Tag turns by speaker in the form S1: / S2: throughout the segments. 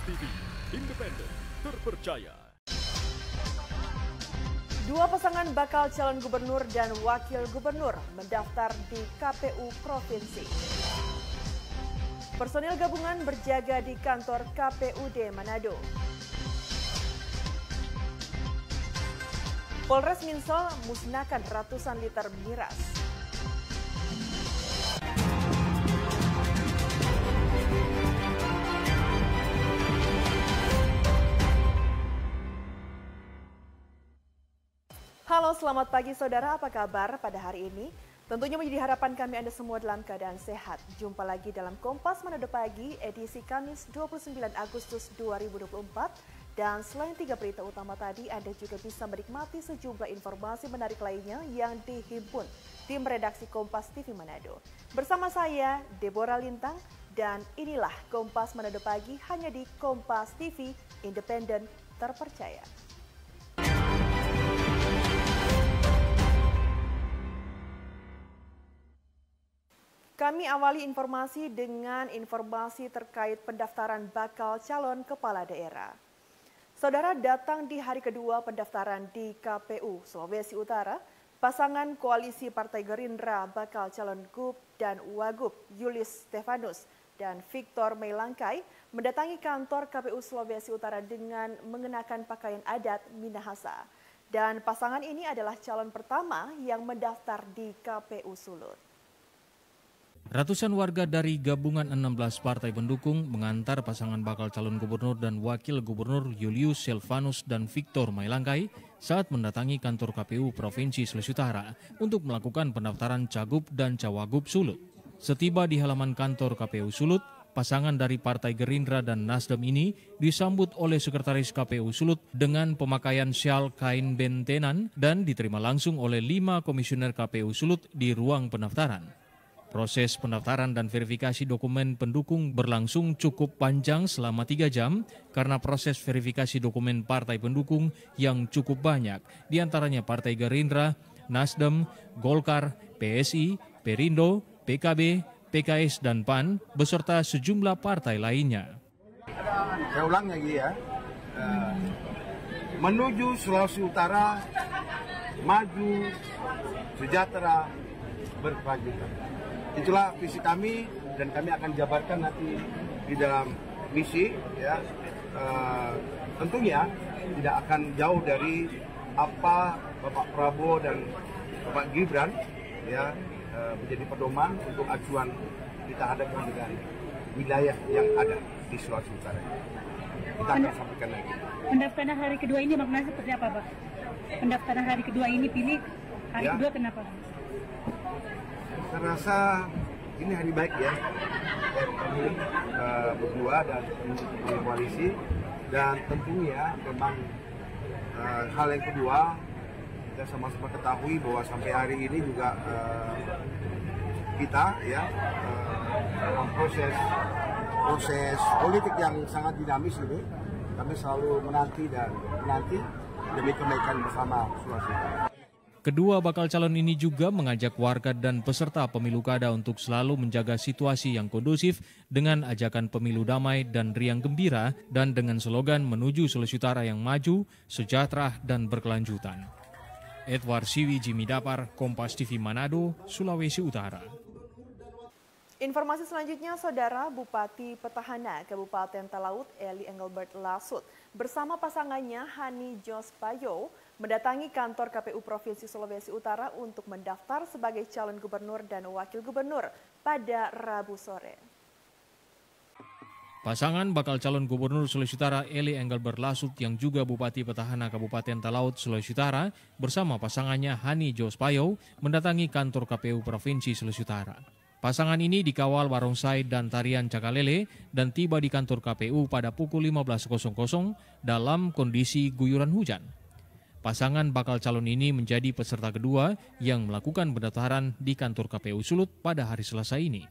S1: TV, independen, terpercaya.
S2: Dua pasangan bakal calon gubernur dan wakil gubernur mendaftar di KPU Provinsi. Personil gabungan berjaga di kantor KPUD Manado. Polres Minsol musnahkan ratusan liter miras. Halo, selamat pagi saudara, apa kabar pada hari ini? Tentunya menjadi harapan kami Anda semua dalam keadaan sehat. Jumpa lagi dalam Kompas Manado Pagi, edisi Kamis 29 Agustus 2024. Dan selain 3 berita utama tadi, Anda juga bisa menikmati sejumlah informasi menarik lainnya yang dihimpun tim redaksi Kompas TV Manado. Bersama saya, Deborah Lintang, dan inilah Kompas Manado Pagi hanya di Kompas TV, independen, terpercaya. Kami awali informasi dengan informasi terkait pendaftaran bakal calon kepala daerah. Saudara, datang di hari kedua pendaftaran di KPU Sulawesi Utara, pasangan koalisi Partai Gerindra bakal calon Gub dan Wagub Julius Stefanus dan Victor Meilangkai mendatangi kantor KPU Sulawesi Utara dengan mengenakan pakaian adat Minahasa. Dan pasangan ini adalah calon pertama yang mendaftar di KPU Sulut.
S3: Ratusan warga dari gabungan 16 partai pendukung mengantar pasangan bakal calon gubernur dan wakil gubernur Julius Stefanus dan Victor Meilangkai saat mendatangi kantor KPU Provinsi Sulawesi Utara untuk melakukan pendaftaran Cagup dan Cawagup Sulut. Setiba di halaman kantor KPU Sulut, pasangan dari Partai Gerindra dan Nasdem ini disambut oleh Sekretaris KPU Sulut dengan pemakaian syal kain bentenan dan diterima langsung oleh 5 komisioner KPU Sulut di ruang pendaftaran. Proses pendaftaran dan verifikasi dokumen pendukung berlangsung cukup panjang selama 3 jam karena proses verifikasi dokumen partai pendukung yang cukup banyak, diantaranya Partai Gerindra, Nasdem, Golkar, PSI, Perindo, PKB, PKS, dan PAN, beserta sejumlah partai lainnya.
S4: Saya ulang lagi ya, menuju Sulawesi Utara, maju, sejahtera, berkelanjutan. Itulah visi kami dan kami akan jabarkan nanti di dalam misi ya. Tentunya tidak akan jauh dari apa Bapak Prabowo dan Bapak Gibran ya, menjadi pedoman untuk acuan kita hadapkan dengan wilayah yang ada di Sulawesi Utara. Kita akan sampaikan lagi.
S5: Pendaftaran hari kedua ini maknanya seperti apa, Pak? Pendaftaran hari kedua ini pilih hari kedua kenapa?
S4: Saya rasa ini hari baik ya, kami berdua dan koalisi, dan tentunya memang hal yang kedua kita sama-sama ketahui bahwa sampai hari ini juga kita ya dalam proses politik yang sangat dinamis ini, kami selalu menanti demi kebaikan bersama Sulawesi Utara.
S3: Kedua bakal calon ini juga mengajak warga dan peserta pemilu kada untuk selalu menjaga situasi yang kondusif dengan ajakan pemilu damai dan riang gembira dan dengan slogan menuju Sulawesi Utara yang maju, sejahtera, dan berkelanjutan. Edward Siwi Jimmy Dapar, Kompas TV Manado, Sulawesi Utara.
S2: Informasi selanjutnya, Saudara, Bupati Petahana Kabupaten Talaut Eli Engelbert Lasut bersama pasangannya Hani Jos Payo mendatangi kantor KPU Provinsi Sulawesi Utara untuk mendaftar sebagai calon gubernur dan wakil gubernur pada Rabu sore.
S3: Pasangan bakal calon gubernur Sulawesi Utara Eli Engelbert Lasut yang juga Bupati Petahana Kabupaten Talaut Sulawesi Utara bersama pasangannya Hani Jos Payo mendatangi kantor KPU Provinsi Sulawesi Utara. Pasangan ini dikawal barongsai dan tarian cakalele dan tiba di kantor KPU pada pukul 15.00 dalam kondisi guyuran hujan. Pasangan bakal calon ini menjadi peserta kedua yang melakukan pendaftaran di kantor KPU Sulut pada hari Selasa ini.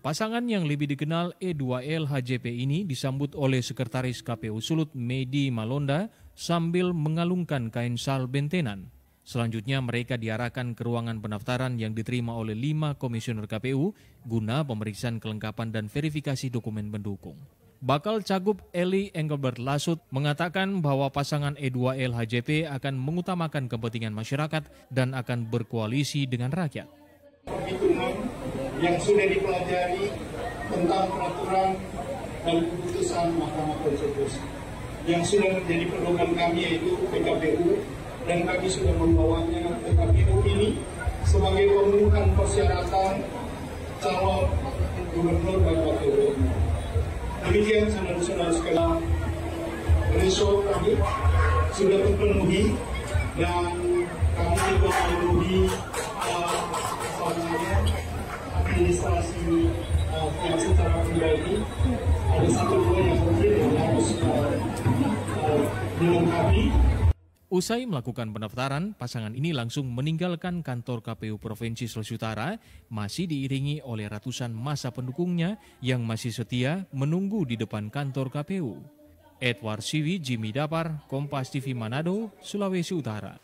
S3: Pasangan yang lebih dikenal E2L HJP ini disambut oleh Sekretaris KPU Sulut Medi Malonda sambil mengalungkan kain sal bentenan. Selanjutnya mereka diarahkan ke ruangan pendaftaran yang diterima oleh 5 komisioner KPU guna pemeriksaan kelengkapan dan verifikasi dokumen pendukung. Bakal Cagup Eli Engelbert Lasut mengatakan bahwa pasangan E2L HJP akan mengutamakan kepentingan masyarakat dan akan berkoalisi dengan rakyat.
S6: Perhitungan yang sudah dipelajari tentang peraturan dan keputusan Mahkamah Konstitusi yang sudah menjadi pedoman kami yaitu PKPU, dan kami sudah membawanya ke KPU ini sebagai pemenuhan persyaratan calon gubernur dan wakil gubernur. Demikian saudara-saudara sekalian, resort kami sudah terpenuhi dan kami juga memenuhi administrasi yang secara pribadi. Ada satu dua yang mungkin yang harus dilengkapi.
S3: Usai melakukan pendaftaran, pasangan ini langsung meninggalkan kantor KPU Provinsi Sulawesi Utara, masih diiringi oleh ratusan massa pendukungnya yang masih setia menunggu di depan kantor KPU. Edward Siwi, Jimmy Dapar, Kompas TV Manado, Sulawesi Utara.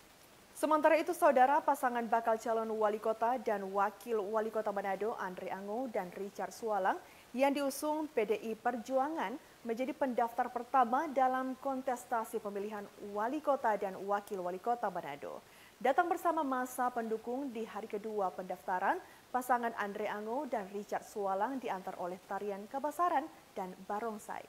S2: Sementara itu, saudara, pasangan bakal calon wali kota dan wakil wali kota Manado, Andre Ango dan Richard Sualang, yang diusung PDI Perjuangan menjadi pendaftar pertama dalam kontestasi pemilihan wali kota dan wakil wali kota Manado. Datang bersama massa pendukung di hari kedua pendaftaran, pasangan Andre Ango dan Richard Sualang diantar oleh tarian Kabasaran dan Barongsai.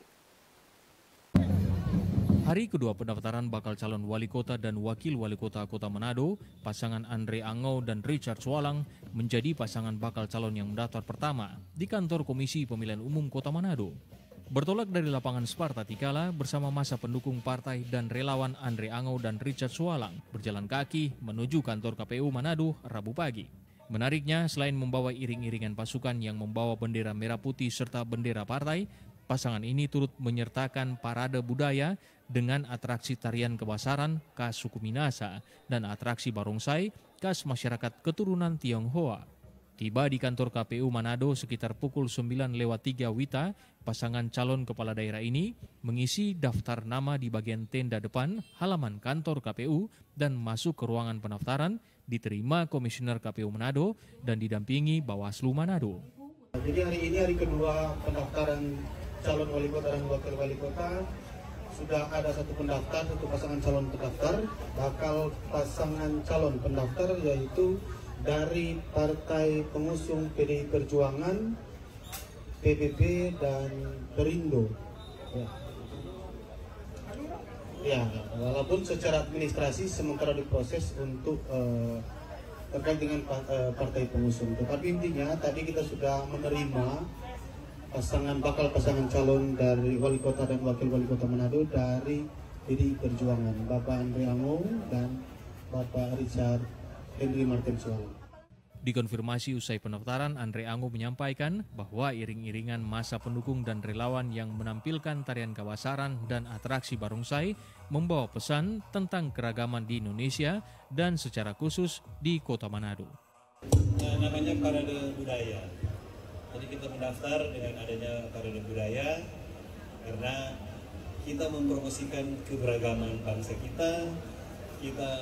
S3: Hari kedua pendaftaran bakal calon wali kota dan wakil wali kota Kota Manado, pasangan Andre Ango dan Richard Sualang menjadi pasangan bakal calon yang mendaftar pertama di kantor Komisi Pemilihan Umum Kota Manado. Bertolak dari lapangan Sparta Tikala bersama massa pendukung partai dan relawan Andre Ango dan Richard Sualang berjalan kaki menuju kantor KPU Manado Rabu pagi. Menariknya, selain membawa iring-iringan pasukan yang membawa bendera merah putih serta bendera partai, pasangan ini turut menyertakan parade budaya dengan atraksi tarian Kebasaran khas suku Minasa dan atraksi Barongsai khas masyarakat keturunan Tionghoa. Tiba di kantor KPU Manado sekitar pukul 9:03 WITA, pasangan calon kepala daerah ini mengisi daftar nama di bagian tenda depan halaman kantor KPU dan masuk ke ruangan pendaftaran, diterima Komisioner KPU Manado dan didampingi Bawaslu Manado.
S6: Jadi hari ini hari kedua pendaftaran calon wali kota dan wakil wali kota. Sudah ada satu pendaftar, satu pasangan calon pendaftar. Bakal pasangan calon pendaftar yaitu dari Partai Pengusung PDI Perjuangan, PBB, dan Perindo. Ya, walaupun secara administrasi sementara diproses untuk terkait dengan partai pengusung. Tetapi intinya tadi kita sudah menerima bakal pasangan calon dari wali kota dan wakil wali kota Manado dari PDI Perjuangan, Bapak Andre Ango dan Bapak Richard Henry Martin Sualang.
S3: Dikonfirmasi usai pendaftaran, Andre Ango menyampaikan bahwa iring-iringan massa pendukung dan relawan yang menampilkan tarian Kabasaran dan atraksi Barongsai membawa pesan tentang keragaman di Indonesia dan secara khusus di Kota Manado.
S7: Namanya parade budaya. Jadi kita mendaftar dengan adanya parade budaya karena kita mempromosikan keberagaman bangsa kita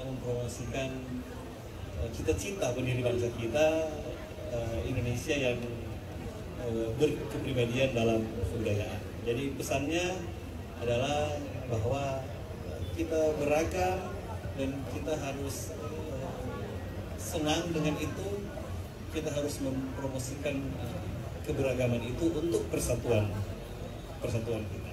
S7: mempromosikan cita-cita pendiri bangsa kita, Indonesia yang berkepribadian dalam kebudayaan. Jadi pesannya adalah bahwa kita beragam dan kita harus senang dengan itu. Kita harus mempromosikan keberagaman itu untuk persatuan kita.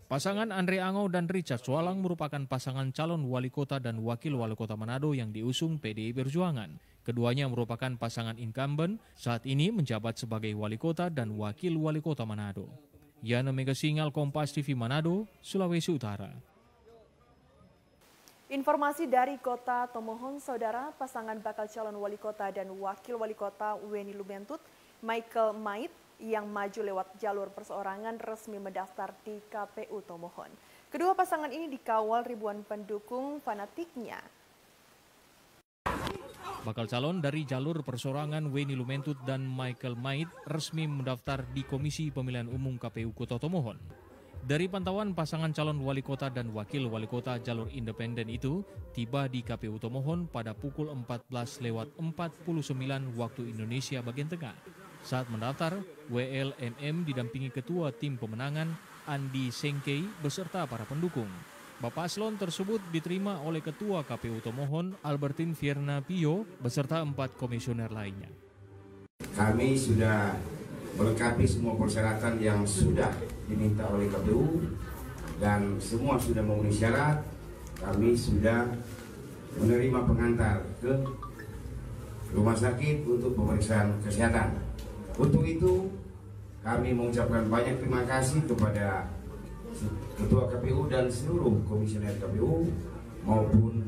S3: Pasangan Andre Ango dan Richard Sualang merupakan pasangan calon wali kota dan wakil wali kota Manado yang diusung PDI Perjuangan. Keduanya merupakan pasangan incumbent, saat ini menjabat sebagai wali kota dan wakil wali kota Manado. Yana Megasingal, Kompas TV Manado, Sulawesi Utara.
S2: Informasi dari Kota Tomohon, saudara, pasangan bakal calon wali kota dan wakil wali kota Weni Lumentut, Michael Mait, yang maju lewat jalur perseorangan resmi mendaftar di KPU Tomohon. Kedua pasangan ini dikawal ribuan pendukung fanatiknya.
S3: Bakal calon dari jalur perseorangan Weni Lumentut dan Michael Mait resmi mendaftar di Komisi Pemilihan Umum KPU Kota Tomohon. Dari pantauan pasangan calon wali kota dan wakil wali kota jalur independen itu tiba di KPU Tomohon pada pukul 14:49 waktu Indonesia bagian tengah. Saat mendaftar, WLMM didampingi Ketua Tim Pemenangan Andi Sengkei beserta para pendukung. Bapak Paslon tersebut diterima oleh Ketua KPU Tomohon Albertin Fierna Pio beserta 4 komisioner lainnya.
S8: Kami sudah melengkapi semua persyaratan yang sudah diminta oleh KPU dan semua sudah memenuhi syarat. Kami sudah menerima pengantar ke rumah sakit untuk pemeriksaan kesehatan. Untuk itu kami mengucapkan banyak terima kasih kepada Ketua KPU dan seluruh komisioner KPU maupun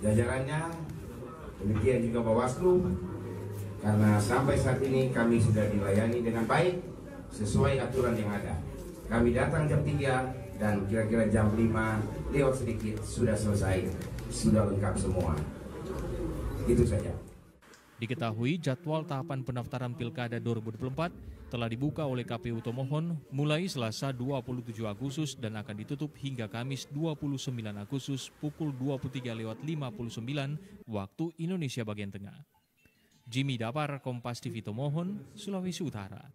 S8: jajarannya, demikian juga Bawaslu, karena sampai saat ini kami sudah dilayani dengan baik sesuai aturan yang ada. Kami datang jam 3 dan kira-kira jam 5 lewat sedikit sudah selesai, sudah lengkap semua. Itu saja.
S3: Diketahui jadwal tahapan pendaftaran Pilkada 2024 telah dibuka oleh KPU Tomohon mulai Selasa 27 Agustus dan akan ditutup hingga Kamis 29 Agustus pukul 23.59 waktu Indonesia bagian tengah. Jimmy Dapar, Kompas TV Tomohon, Sulawesi Utara.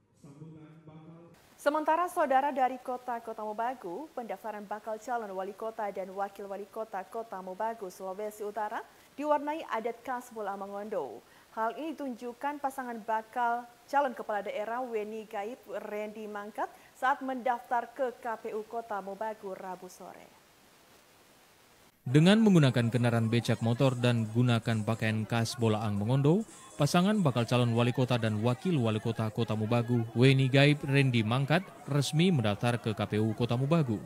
S2: Sementara saudara dari Kota Mobagu, pendaftaran bakal calon wali kota dan wakil wali kota Kota Mobagu, Sulawesi Utara diwarnai adat khas Bola Mangondo. Hal ini ditunjukkan pasangan bakal calon kepala daerah Weni Gaib Randy Mangkat saat mendaftar ke KPU Kota Mobagu Rabu sore.
S3: Dengan menggunakan kendaraan becak motor dan gunakan pakaian khas Bolaang Mongondo, pasangan bakal calon wali kota dan wakil wali kota Kota Mobagu, Weni Gaib Randy Mangkat, resmi mendaftar ke KPU Kota Mobagu.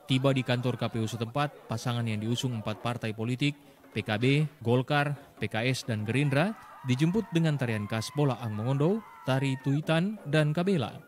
S3: Tiba di kantor KPU setempat, pasangan yang diusung 4 partai politik, PKB, Golkar, PKS, dan Gerindra, dijemput dengan tarian khas Bolaang Mongondo, tari Tuitan, dan Kabela.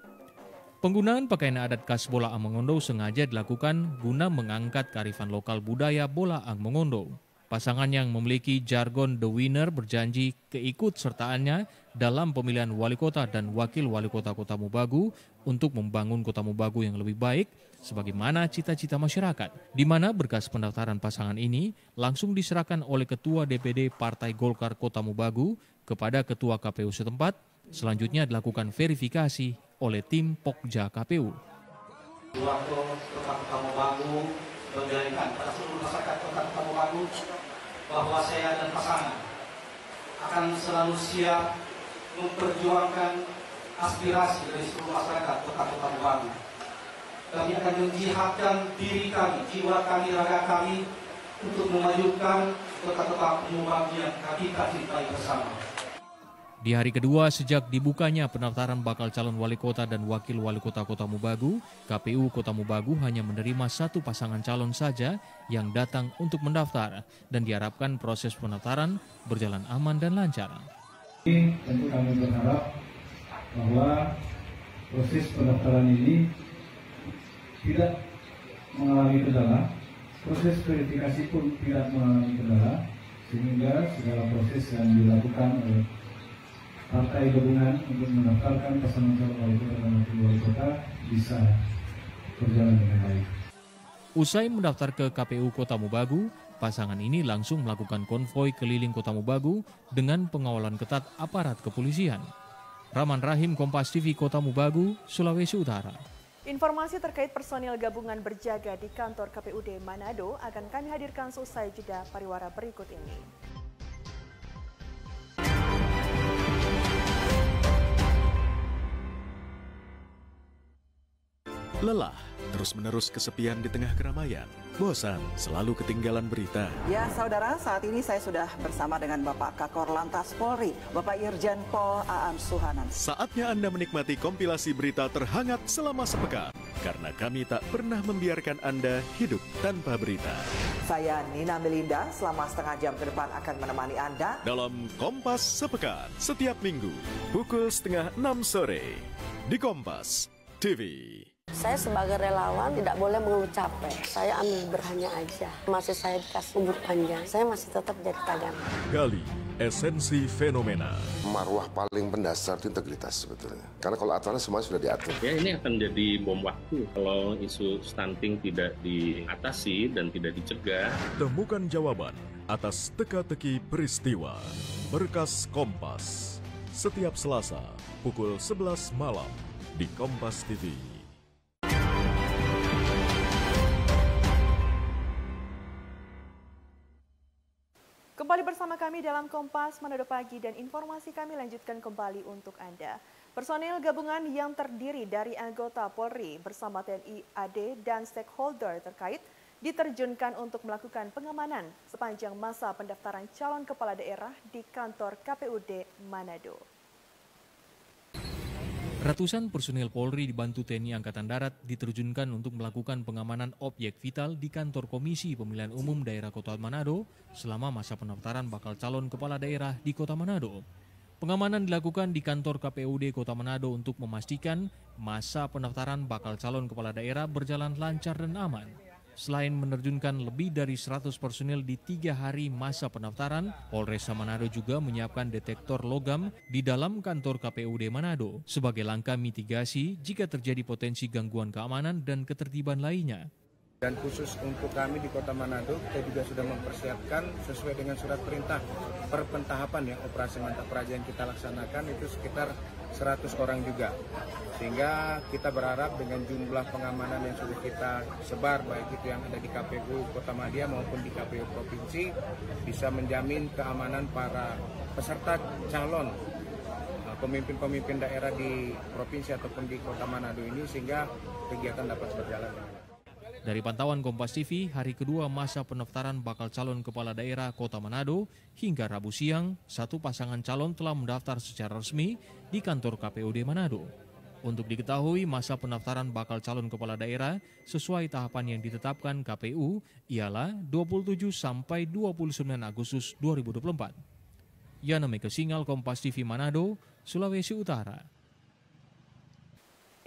S3: Penggunaan pakaian adat khas Bolaang Mongondo sengaja dilakukan guna mengangkat kearifan lokal budaya Bolaang Mongondo. Pasangan yang memiliki jargon The Winner berjanji keikutsertaannya dalam pemilihan wali kota dan wakil wali kota Kota Mobagu untuk membangun Kota Mobagu yang lebih baik sebagaimana cita-cita masyarakat, di mana berkas pendaftaran pasangan ini langsung diserahkan oleh Ketua DPD Partai Golkar Kota Mobagu kepada Ketua KPU setempat. Selanjutnya dilakukan verifikasi oleh tim Pokja KPU.
S9: Waktu Kota Mobagu menjalinkan pada seluruh masyarakat Kota Mobagu bahwa saya dan pasangan akan selalu siap memperjuangkan aspirasi dari seluruh masyarakat Kota Mobagu. Kami akan menjihadkan diri kami, jiwa kami, raga kami untuk memajukan Kota Mobagu yang kita cintai bersama.
S3: Di hari kedua sejak dibukanya pendaftaran bakal calon wali kota dan wakil wali kota Kota Mobagu, KPU Kota Mobagu hanya menerima 1 pasangan calon saja yang datang untuk mendaftar dan diharapkan proses pendaftaran berjalan aman dan lancar.
S10: Tentu kami berharap bahwa proses pendaftaran ini tidak mengalami kendala, proses verifikasi pun tidak mengalami kendala, sehingga segala proses yang dilakukan oleh partai gabungan untuk mendaftarkan pasangan calon wali kota dan wakil wali kota bisa berjalan dengan baik.
S3: Usai mendaftar ke KPU Kota Mobagu, pasangan ini langsung melakukan konvoi keliling Kota Mobagu dengan pengawalan ketat aparat kepolisian. Rahman Rahim, Kompas TV Kota Mobagu, Sulawesi Utara.
S2: Informasi terkait personil gabungan berjaga di kantor KPUD Manado akan kami hadirkan seusai jeda pariwara berikut ini.
S1: Lelah, terus-menerus kesepian di tengah keramaian. Bosan, selalu ketinggalan berita.
S11: Ya, saudara, saat ini saya sudah bersama dengan Bapak Kakor Lantas Polri, Bapak Irjen Pol Aan Suhanan.
S1: Saatnya Anda menikmati kompilasi berita terhangat selama sepekan. Karena kami tak pernah membiarkan Anda hidup tanpa berita.
S11: Saya Nina Melinda, selama setengah jam ke depan akan menemani Anda
S1: dalam Kompas Sepekan, setiap minggu, pukul 5:30 sore, di Kompas TV.
S12: Saya sebagai relawan tidak boleh mengeluh capek. Saya ambil berhanya aja. Masih saya dikasih umur panjang, saya masih tetap jadi tagana.
S1: Gali esensi fenomena.
S13: Marwah paling mendasar itu integritas sebetulnya. Karena kalau aturannya semua sudah diatur.
S14: Ya, ini akan jadi bom waktu kalau isu stunting tidak diatasi dan tidak dicegah.
S1: Temukan jawaban atas teka-teki peristiwa. Berkas Kompas setiap Selasa pukul 11 malam di Kompas TV.
S2: Kembali bersama kami dalam Kompas Manado Pagi dan informasi kami lanjutkan kembali untuk Anda. Personil gabungan yang terdiri dari anggota Polri bersama TNI AD dan stakeholder terkait diterjunkan untuk melakukan pengamanan sepanjang masa pendaftaran calon kepala daerah di kantor KPUD Manado.
S3: Ratusan personil Polri dibantu TNI Angkatan Darat diterjunkan untuk melakukan pengamanan objek vital di kantor Komisi Pemilihan Umum Daerah Kota Manado selama masa pendaftaran bakal calon kepala daerah di Kota Manado. Pengamanan dilakukan di kantor KPUD Kota Manado untuk memastikan masa pendaftaran bakal calon kepala daerah berjalan lancar dan aman. Selain menerjunkan lebih dari 100 personil di 3 hari masa pendaftaran, Polresta Manado juga menyiapkan detektor logam di dalam kantor KPUD Manado sebagai langkah mitigasi jika terjadi potensi gangguan keamanan dan ketertiban lainnya.
S15: Dan khusus untuk kami di Kota Manado, kita juga sudah mempersiapkan sesuai dengan surat perintah per pentahapan ya, operasi mantap praja yang kita laksanakan itu sekitar 100 orang juga. Sehingga kita berharap dengan jumlah pengamanan yang sudah kita sebar, baik itu yang ada di KPU Kota Madia maupun di KPU Provinsi, bisa menjamin keamanan para peserta calon pemimpin-pemimpin daerah di provinsi ataupun di Kota Manado ini, sehingga kegiatan dapat berjalan.
S3: Dari pantauan Kompas TV, hari kedua masa pendaftaran bakal calon kepala daerah Kota Manado, hingga Rabu siang, 1 pasangan calon telah mendaftar secara resmi di kantor KPUD Manado. Untuk diketahui, masa pendaftaran bakal calon kepala daerah sesuai tahapan yang ditetapkan KPU ialah 27 sampai 29 Agustus 2024. Yana Meka Singal, Kompas TV Manado, Sulawesi Utara.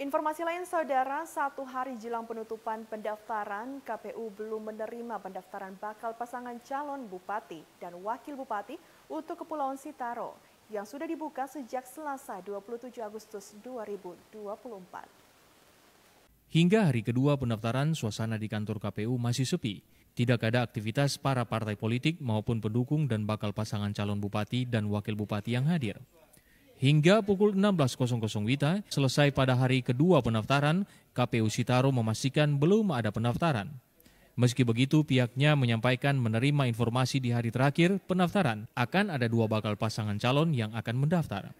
S2: Informasi lain, Saudara, 1 hari jelang penutupan pendaftaran, KPU belum menerima pendaftaran bakal pasangan calon bupati dan wakil bupati untuk Kepulauan Sitaro yang sudah dibuka sejak Selasa 27 Agustus 2024.
S3: Hingga hari kedua pendaftaran, suasana di kantor KPU masih sepi. Tidak ada aktivitas para partai politik maupun pendukung dan bakal pasangan calon bupati dan wakil bupati yang hadir. Hingga pukul 16.00 WITA, selesai pada hari kedua pendaftaran, KPU Sitaro memastikan belum ada pendaftaran. Meski begitu, pihaknya menyampaikan menerima informasi di hari terakhir pendaftaran akan ada 2 bakal pasangan calon yang akan mendaftar.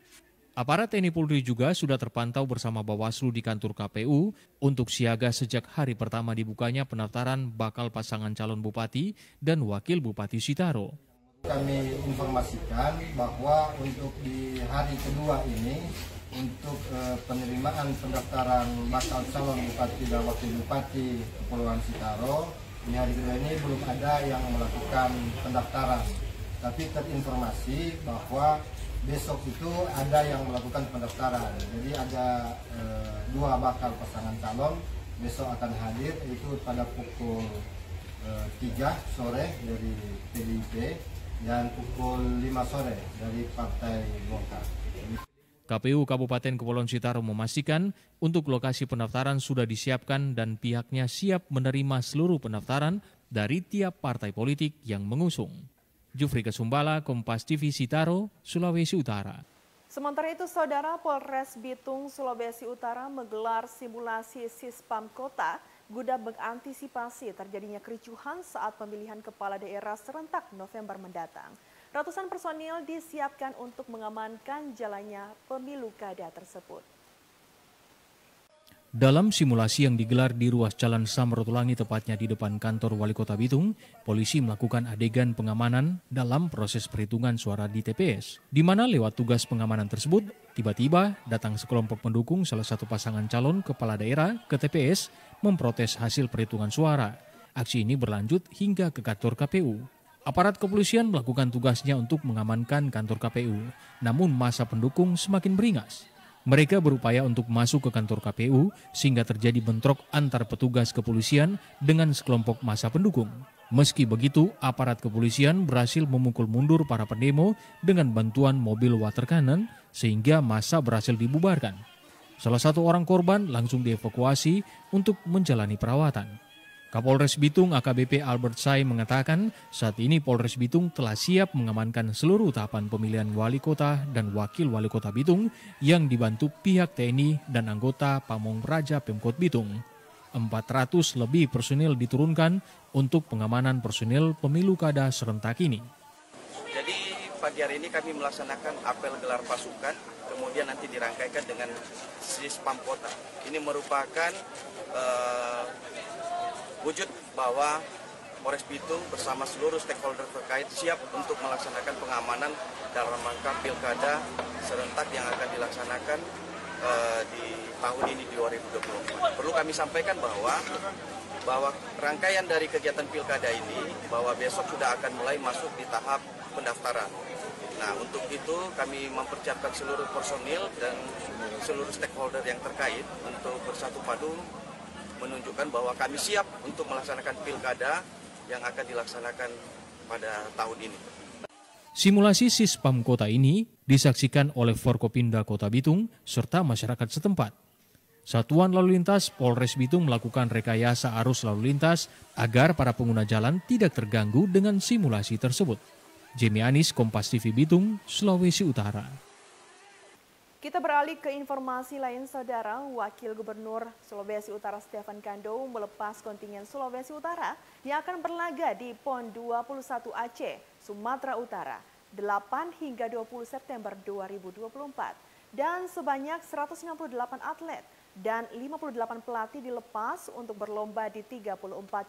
S3: Aparat TNI Polri juga sudah terpantau bersama Bawaslu di kantor KPU untuk siaga sejak hari pertama dibukanya pendaftaran bakal pasangan calon bupati dan wakil bupati Sitaro.
S16: Kami informasikan bahwa untuk di hari kedua ini, untuk penerimaan pendaftaran bakal calon bupati dan wakil bupati Kepulauan Sitaro, di hari kedua ini belum ada yang melakukan pendaftaran. Tapi terinformasi bahwa besok itu ada yang melakukan pendaftaran. Jadi ada 2 bakal pasangan calon besok akan hadir, yaitu pada pukul 3 sore dari PDIP dan pukul 5 sore dari Partai Golkar.
S3: KPU Kabupaten Kepulauan Sitaro memastikan untuk lokasi pendaftaran sudah disiapkan dan pihaknya siap menerima seluruh pendaftaran dari tiap partai politik yang mengusung. Jufri Kesumbala, Kompas TV Sitaro, Sulawesi Utara.
S2: Sementara itu, Saudara, Polres Bitung, Sulawesi Utara menggelar simulasi Sispam Kota guna mengantisipasi terjadinya kericuhan saat pemilihan kepala daerah serentak November mendatang. Ratusan personil disiapkan untuk mengamankan jalannya pemilu kada tersebut.
S3: Dalam simulasi yang digelar di ruas Jalan Samratulangi tepatnya di depan kantor Wali Kota Bitung, polisi melakukan adegan pengamanan dalam proses perhitungan suara di TPS, di mana lewat tugas pengamanan tersebut, tiba-tiba datang sekelompok pendukung salah satu pasangan calon kepala daerah ke TPS memprotes hasil perhitungan suara. Aksi ini berlanjut hingga ke kantor KPU. Aparat kepolisian melakukan tugasnya untuk mengamankan kantor KPU, namun massa pendukung semakin beringas. Mereka berupaya untuk masuk ke kantor KPU sehingga terjadi bentrok antar petugas kepolisian dengan sekelompok massa pendukung. Meski begitu, aparat kepolisian berhasil memukul mundur para pendemo dengan bantuan mobil water cannon sehingga massa berhasil dibubarkan. Salah satu orang korban langsung dievakuasi untuk menjalani perawatan. Kapolres Bitung AKBP Albert Say mengatakan saat ini Polres Bitung telah siap mengamankan seluruh tahapan pemilihan wali kota dan wakil wali kota Bitung yang dibantu pihak TNI dan anggota Pamong Praja Pemkot Bitung. 400 lebih personil diturunkan untuk pengamanan personil pemilu kada serentak ini.
S17: Jadi pagi hari ini kami melaksanakan apel gelar pasukan, kemudian nanti dirangkaikan dengan Sispam Kota. Ini merupakan wujud bahwa Polres Bitung bersama seluruh stakeholder terkait siap untuk melaksanakan pengamanan dalam rangka pilkada serentak yang akan dilaksanakan di tahun ini di 2024. Perlu kami sampaikan bahwa rangkaian dari kegiatan pilkada ini bahwa besok sudah akan mulai masuk di tahap pendaftaran. Nah, untuk itu kami mempersiapkan seluruh personil dan seluruh stakeholder yang terkait untuk bersatu padu menunjukkan bahwa kami siap untuk melaksanakan pilkada yang akan dilaksanakan pada tahun ini.
S3: Simulasi Sispam Kota ini disaksikan oleh Forkopimda Kota Bitung serta masyarakat setempat. Satuan Lalu Lintas Polres Bitung melakukan rekayasa arus lalu lintas agar para pengguna jalan tidak terganggu dengan simulasi tersebut. Jamie Anis, Kompas TV Bitung, Sulawesi Utara.
S2: Kita beralih ke informasi lain, Saudara. Wakil Gubernur Sulawesi Utara Stefan Kando melepas kontingen Sulawesi Utara yang akan berlaga di PON 21 Aceh, Sumatera Utara, 8 hingga 20 September 2024. Dan sebanyak 198 atlet dan 58 pelatih dilepas untuk berlomba di 34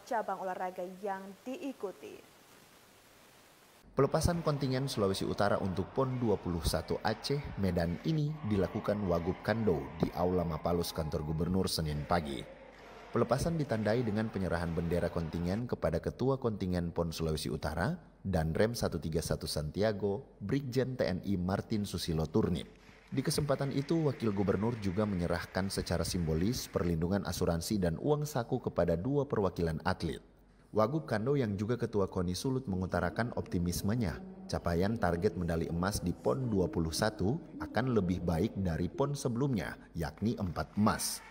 S2: cabang olahraga yang diikuti.
S18: Pelepasan kontingen Sulawesi Utara untuk PON 21 Aceh Medan ini dilakukan Wagub Kando di Aula Mapalus kantor gubernur Senin pagi. Pelepasan ditandai dengan penyerahan bendera kontingen kepada Ketua Kontingen PON Sulawesi Utara dan Rem 131 Santiago, Brigjen TNI Martin Susilo Turnip. Di kesempatan itu, Wakil Gubernur juga menyerahkan secara simbolis perlindungan asuransi dan uang saku kepada 2 perwakilan atlet. Wagub Kando yang juga Ketua KONI Sulut mengutarakan optimismenya. Capaian target medali emas di PON 21 akan lebih baik dari PON sebelumnya, yakni 4 emas.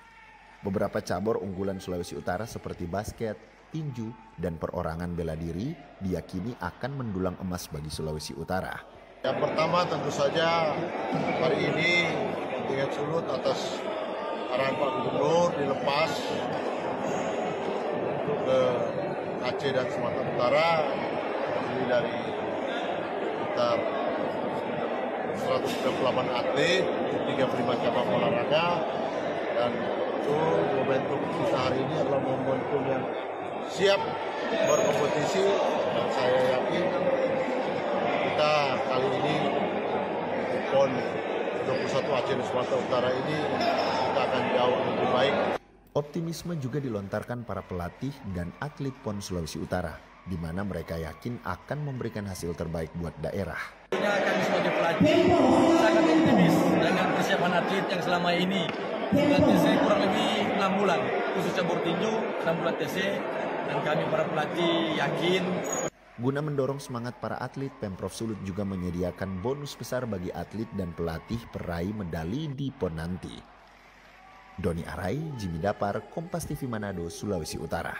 S18: Beberapa cabur unggulan Sulawesi Utara seperti basket, tinju, dan perorangan bela diri diyakini akan mendulang emas bagi Sulawesi Utara.
S16: Yang pertama tentu saja hari ini kontingen Sulut atas arahan Pak Gubernur dilepas untuk ke Aceh dan Sumatera Utara, terdiri dari sekitar 138 atlet, 35 cabang olahraga, dan itu momentum kita hari ini adalah momentum yang siap berkompetisi, dan saya yakin kita kali ini PON 21 Aceh dan Sumatera Utara ini kita akan jauh lebih baik.
S18: Optimisme juga dilontarkan para pelatih dan atlet PON Sulawesi Utara, di mana mereka yakin akan memberikan hasil terbaik buat daerah.
S19: Kami sebagai pelatih sangat optimis dengan persiapan atlet yang selama ini TC kurang lebih 6 bulan, khusus cabur tinju 6 bulan TC, dan kami para pelatih yakin.
S18: Guna mendorong semangat para atlet, Pemprov Sulut juga menyediakan bonus besar bagi atlet dan pelatih peraih medali di PON nanti. Doni Arai, Jimmy Dapar, Kompas TV Manado, Sulawesi Utara.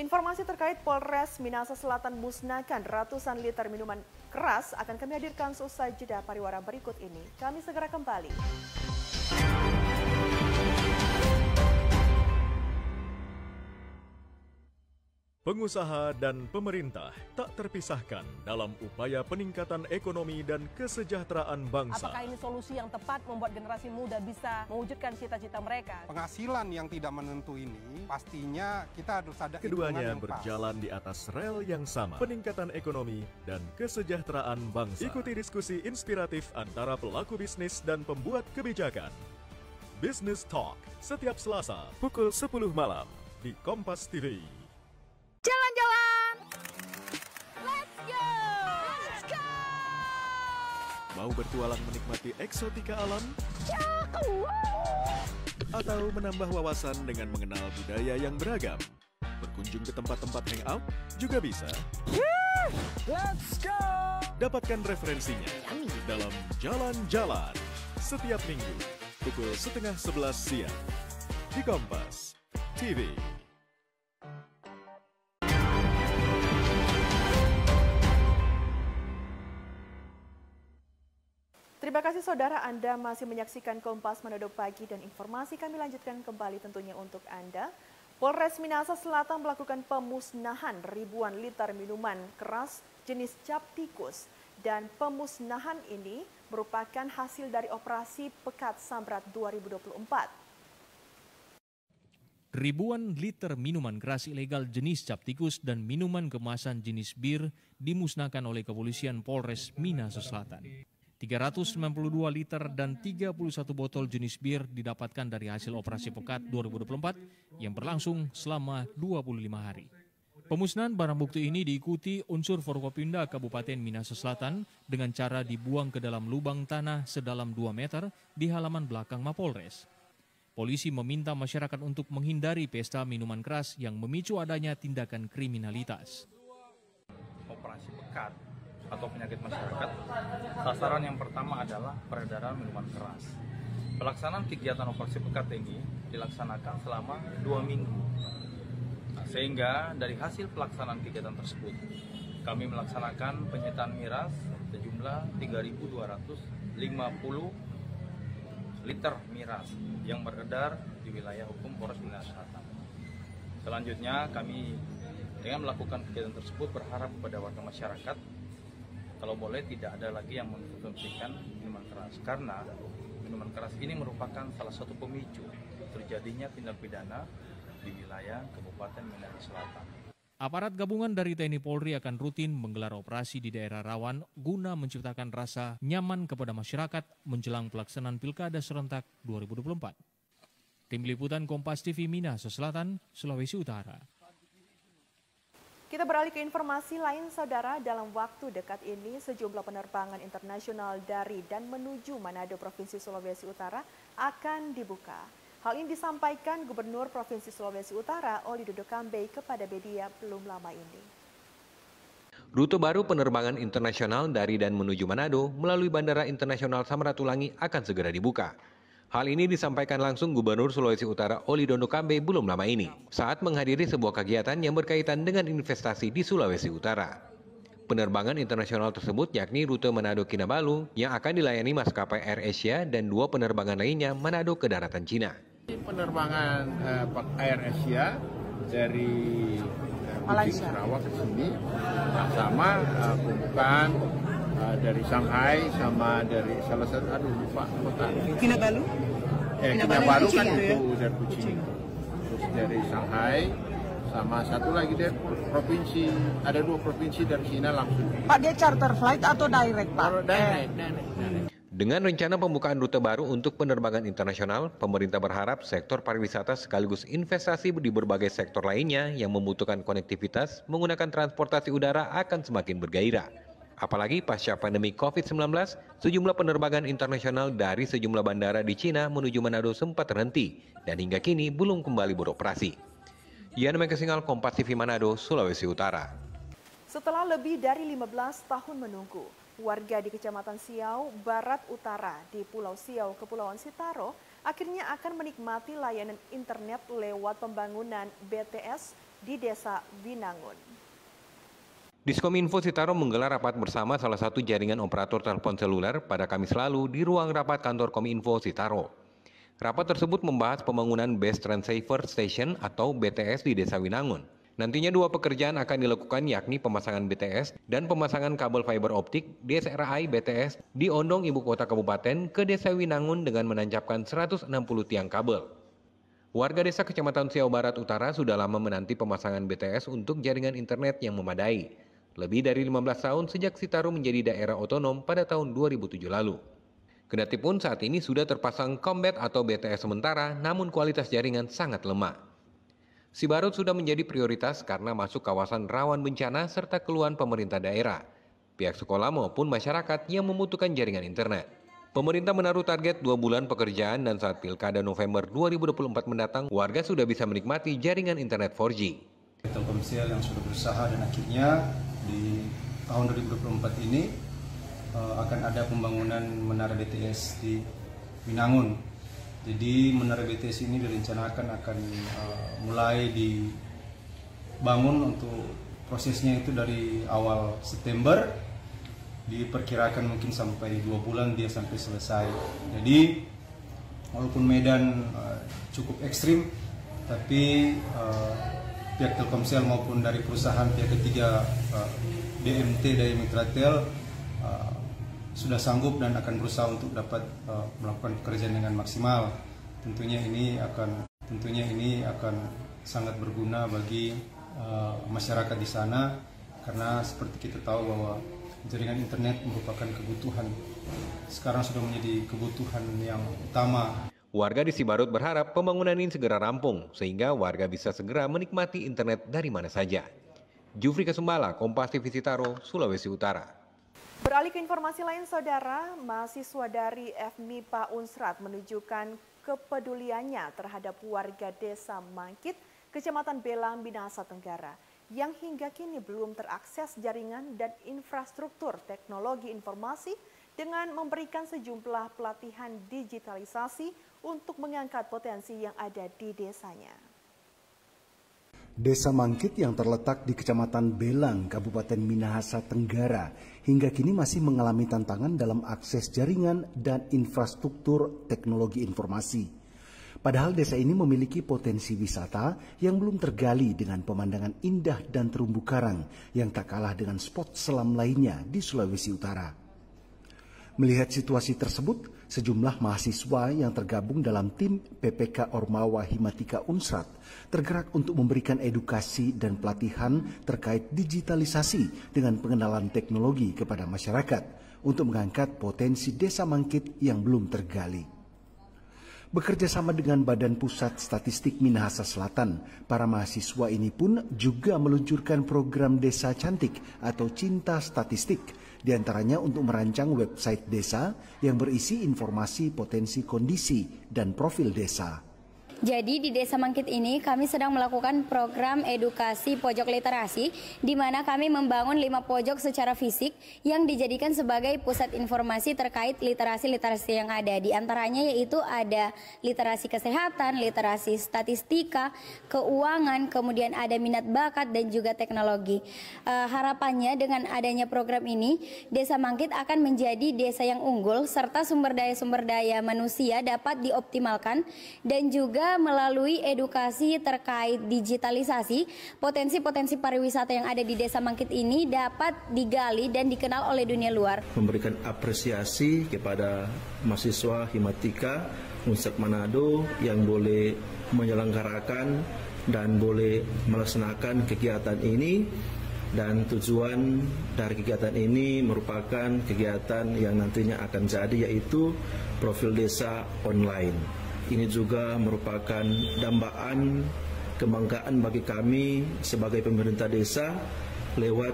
S2: Informasi terkait Polres Minahasa Selatan musnahkan ratusan liter minuman keras akan kami hadirkan seusai jeda pariwara berikut ini. Kami segera kembali.
S1: Pengusaha dan pemerintah tak terpisahkan dalam upaya peningkatan ekonomi dan kesejahteraan bangsa.
S20: Apakah ini solusi yang tepat membuat generasi muda bisa mewujudkan cita-cita mereka?
S21: Penghasilan yang tidak menentu ini pastinya kita harus ada
S1: keduanya berjalan di atas rel yang sama, peningkatan ekonomi dan kesejahteraan bangsa. Ikuti diskusi inspiratif antara pelaku bisnis dan pembuat kebijakan. Business Talk setiap Selasa pukul 10 malam di Kompas TV.
S22: Jalan-jalan! Let's go! Let's go!
S1: Mau bertualang menikmati eksotika alam? Atau menambah wawasan dengan mengenal budaya yang beragam? Berkunjung ke tempat-tempat hangout juga bisa.
S22: Let's go!
S1: Dapatkan referensinya dalam Jalan-Jalan setiap minggu pukul 10:30 siang di Kompas TV.
S2: Terima kasih saudara, Anda masih menyaksikan Kompas Manado Pagi dan informasi kami lanjutkan kembali tentunya untuk Anda. Polres Minahasa Selatan melakukan pemusnahan ribuan liter minuman keras jenis cap tikus dan pemusnahan ini merupakan hasil dari operasi Pekat Samrat 2024.
S3: Ribuan liter minuman keras ilegal jenis cap tikus dan minuman kemasan jenis bir dimusnahkan oleh kepolisian Polres Minahasa Selatan. 392 liter dan 31 botol jenis bir didapatkan dari hasil operasi Pekat 2024 yang berlangsung selama 25 hari. Pemusnahan barang bukti ini diikuti unsur Forkopimda Kabupaten Minahasa Selatan dengan cara dibuang ke dalam lubang tanah sedalam 2 meter di halaman belakang Mapolres. Polisi meminta masyarakat untuk menghindari pesta minuman keras yang memicu adanya tindakan kriminalitas.
S4: Operasi Pekat atau penyakit masyarakat, sasaran yang pertama adalah peredaran minuman keras. Pelaksanaan kegiatan operasi Pekat ini dilaksanakan selama 2 minggu. Sehingga dari hasil pelaksanaan kegiatan tersebut, kami melaksanakan penyitaan miras sejumlah 3.250 liter miras yang beredar di wilayah hukum Polres Minahasa Selatan. Selanjutnya kami dengan melakukan kegiatan tersebut berharap kepada warga masyarakat kalau boleh tidak ada lagi yang mengkonsumsikan minuman keras, karena minuman keras ini merupakan salah satu pemicu terjadinya tindak pidana di wilayah Kabupaten Minahasa Selatan.
S3: Aparat gabungan dari TNI Polri akan rutin menggelar operasi di daerah rawan guna menciptakan rasa nyaman kepada masyarakat menjelang pelaksanaan Pilkada serentak 2024. Tim Liputan Kompas TV Minahasa Selatan, Sulawesi Utara.
S2: Kita beralih ke informasi lain, saudara. Dalam waktu dekat ini, sejumlah penerbangan internasional dari dan menuju Manado, Provinsi Sulawesi Utara akan dibuka. Hal ini disampaikan Gubernur Provinsi Sulawesi Utara, Oli Dodo Kambe, kepada media belum lama ini.
S5: Rute baru penerbangan internasional dari dan menuju Manado melalui Bandara Internasional Samratulangi akan segera dibuka. Hal ini disampaikan langsung Gubernur Sulawesi Utara Oli Dodo Kambe belum lama ini saat menghadiri sebuah kegiatan yang berkaitan dengan investasi di Sulawesi Utara. Penerbangan internasional tersebut yakni rute Manado Kinabalu yang akan dilayani maskapai Air Asia dan 2 penerbangan lainnya Manado ke daratan Cina.
S15: Penerbangan Air Asia dari Malaysia Sarawak ke sini sama pembukaan dari Shanghai sama dari salah satu lupa kota Kinabalu. Kinabalu kan itu dari Kuching. Terus dari Shanghai sama satu lagi dari provinsi, ada 2 provinsi dari Cina langsung.
S11: Pak, dia charter flight atau direct, Pak?
S15: Direct.
S5: Dengan rencana pembukaan rute baru untuk penerbangan internasional, pemerintah berharap sektor pariwisata sekaligus investasi di berbagai sektor lainnya yang membutuhkan konektivitas menggunakan transportasi udara akan semakin bergairah. Apalagi pasca pandemi COVID-19, sejumlah penerbangan internasional dari sejumlah bandara di Cina menuju Manado sempat terhenti dan hingga kini belum kembali beroperasi. Yan Mekesingal, Kompas TV Manado, Sulawesi Utara.
S2: Setelah lebih dari 15 tahun menunggu, warga di Kecamatan Siau, Barat Utara di Pulau Siau, Kepulauan Sitaro, akhirnya akan menikmati layanan internet lewat pembangunan BTS di Desa Winangun.
S5: Diskominfo Sitaro menggelar rapat bersama salah satu jaringan operator telepon seluler pada Kamis lalu di ruang rapat kantor Kominfo Sitaro. Rapat tersebut membahas pembangunan Base Transceiver Station atau BTS di Desa Winangun. Nantinya 2 pekerjaan akan dilakukan yakni pemasangan BTS dan pemasangan kabel fiber optik DSRI BTS di Ondong ibu kota kabupaten ke Desa Winangun dengan menancapkan 160 tiang kabel. Warga desa Kecamatan Siau Barat Utara sudah lama menanti pemasangan BTS untuk jaringan internet yang memadai. Lebih dari 15 tahun sejak Sitaro menjadi daerah otonom pada tahun 2007 lalu. Kendatipun saat ini sudah terpasang Combat atau BTS sementara, namun kualitas jaringan sangat lemah. Sibarut sudah menjadi prioritas karena masuk kawasan rawan bencana serta keluhan pemerintah daerah, pihak sekolah maupun masyarakat yang membutuhkan jaringan internet. Pemerintah menaruh target 2 bulan pekerjaan dan saat Pilkada November 2024 mendatang, warga sudah bisa menikmati jaringan internet 4G.
S23: Telkomsel yang sudah berusaha dan akhirnya di tahun 2024 ini akan ada pembangunan menara BTS di Winangun. Jadi menara BTS ini direncanakan akan mulai dibangun untuk prosesnya itu dari awal September diperkirakan mungkin sampai 2 bulan dia sampai selesai. Jadi walaupun medan cukup ekstrim, tapi pihak Telkomsel maupun dari perusahaan pihak ketiga DMT dari Mitratel sudah sanggup dan akan berusaha untuk dapat melakukan pekerjaan dengan maksimal. Tentunya ini akan sangat berguna bagi masyarakat di sana, karena seperti kita tahu bahwa jaringan internet merupakan kebutuhan, sekarang sudah menjadi kebutuhan yang utama.
S5: Warga di Sibarut berharap pembangunan ini segera rampung sehingga warga bisa segera menikmati internet dari mana saja. Jufri Kasumbala, Kompas TV Sitaro, Sulawesi Utara.
S2: Beralih ke informasi lain, Saudara, mahasiswa dari FMIPA Unsrat menunjukkan kepeduliannya terhadap warga Desa Mangkit, Kecamatan Belang, Minahasa Tenggara, yang hingga kini belum terakses jaringan dan infrastruktur teknologi informasi dengan memberikan sejumlah pelatihan digitalisasi untuk mengangkat potensi yang ada di desanya.
S6: Desa Mangkit yang terletak di Kecamatan Belang, Kabupaten Minahasa Tenggara, hingga kini masih mengalami tantangan dalam akses jaringan dan infrastruktur teknologi informasi. Padahal desa ini memiliki potensi wisata yang belum tergali dengan pemandangan indah dan terumbu karang yang tak kalah dengan spot selam lainnya di Sulawesi Utara. Melihat situasi tersebut, sejumlah mahasiswa yang tergabung dalam tim PPK Ormawa Himatika Unsrat tergerak untuk memberikan edukasi dan pelatihan terkait digitalisasi dengan pengenalan teknologi kepada masyarakat untuk mengangkat potensi Desa Mangkit yang belum tergali. Bekerja sama dengan Badan Pusat Statistik Minahasa Selatan, para mahasiswa ini pun juga meluncurkan program Desa Cantik atau Cinta Statistik, diantaranya untuk merancang website desa yang berisi informasi potensi kondisi dan profil desa.
S7: Jadi di Desa Mangkit ini kami sedang melakukan program edukasi pojok literasi, di mana kami membangun 5 pojok secara fisik yang dijadikan sebagai pusat informasi terkait literasi-literasi yang ada. Di antaranya yaitu ada literasi kesehatan, literasi statistika, keuangan, kemudian ada minat bakat dan juga teknologi. Harapannya dengan adanya program ini, Desa Mangkit akan menjadi desa yang unggul serta sumber daya manusia dapat dioptimalkan, dan juga melalui edukasi terkait digitalisasi, potensi-potensi pariwisata yang ada di Desa Mangkit ini dapat digali dan dikenal oleh dunia luar.
S8: Memberikan apresiasi kepada mahasiswa Himatika Unsrat Manado yang boleh menyelenggarakan dan boleh melaksanakan kegiatan ini, dan tujuan dari kegiatan ini merupakan kegiatan yang nantinya akan jadi, yaitu profil desa online. Ini juga merupakan dambaan kebanggaan bagi kami sebagai pemerintah desa lewat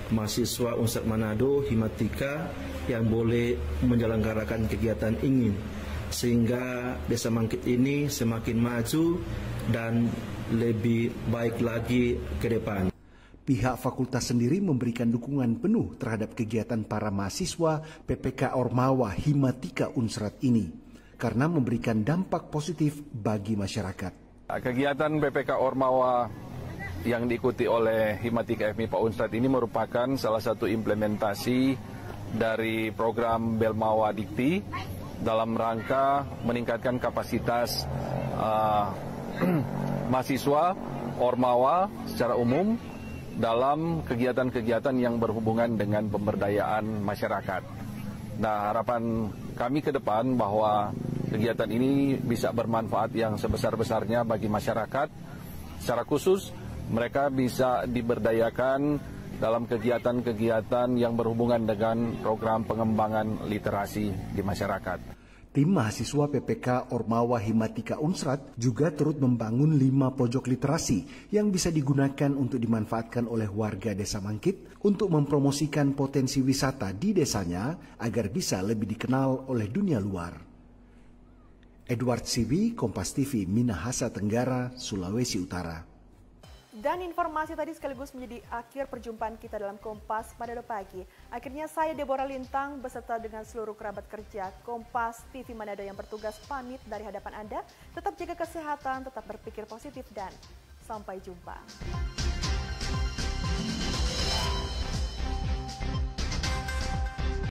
S8: mahasiswa Unsrat Manado Himatika yang boleh menyelenggarakan kegiatan ini, sehingga Desa Mangkit ini semakin maju dan lebih baik lagi ke depan.
S6: Pihak fakultas sendiri memberikan dukungan penuh terhadap kegiatan para mahasiswa PPK Ormawa Himatika Unsrat ini, karena memberikan dampak positif bagi masyarakat.
S24: Kegiatan PPK Ormawa yang diikuti oleh Himatika FMIPA Unsrat ini merupakan salah satu implementasi dari program Belmawa Dikti dalam rangka meningkatkan kapasitas mahasiswa Ormawa secara umum dalam kegiatan-kegiatan yang berhubungan dengan pemberdayaan masyarakat. Nah, harapan kami ke depan bahwa kegiatan ini bisa bermanfaat yang sebesar-besarnya bagi masyarakat. Secara khusus, mereka bisa diberdayakan dalam kegiatan-kegiatan yang berhubungan dengan program pengembangan literasi di masyarakat.
S6: Tim mahasiswa PPK Ormawa Himatika Unsrat juga turut membangun 5 pojok literasi yang bisa digunakan untuk dimanfaatkan oleh warga Desa Mangkit untuk mempromosikan potensi wisata di desanya agar bisa lebih dikenal oleh dunia luar. Edward Siwi, Kompas TV, Minahasa Tenggara, Sulawesi Utara.
S2: Dan informasi tadi sekaligus menjadi akhir perjumpaan kita dalam Kompas Manado Pagi. Akhirnya saya Deborah Lintang beserta dengan seluruh kerabat kerja Kompas TV Manado yang bertugas pamit dari hadapan Anda. Tetap jaga kesehatan, tetap berpikir positif, dan sampai jumpa.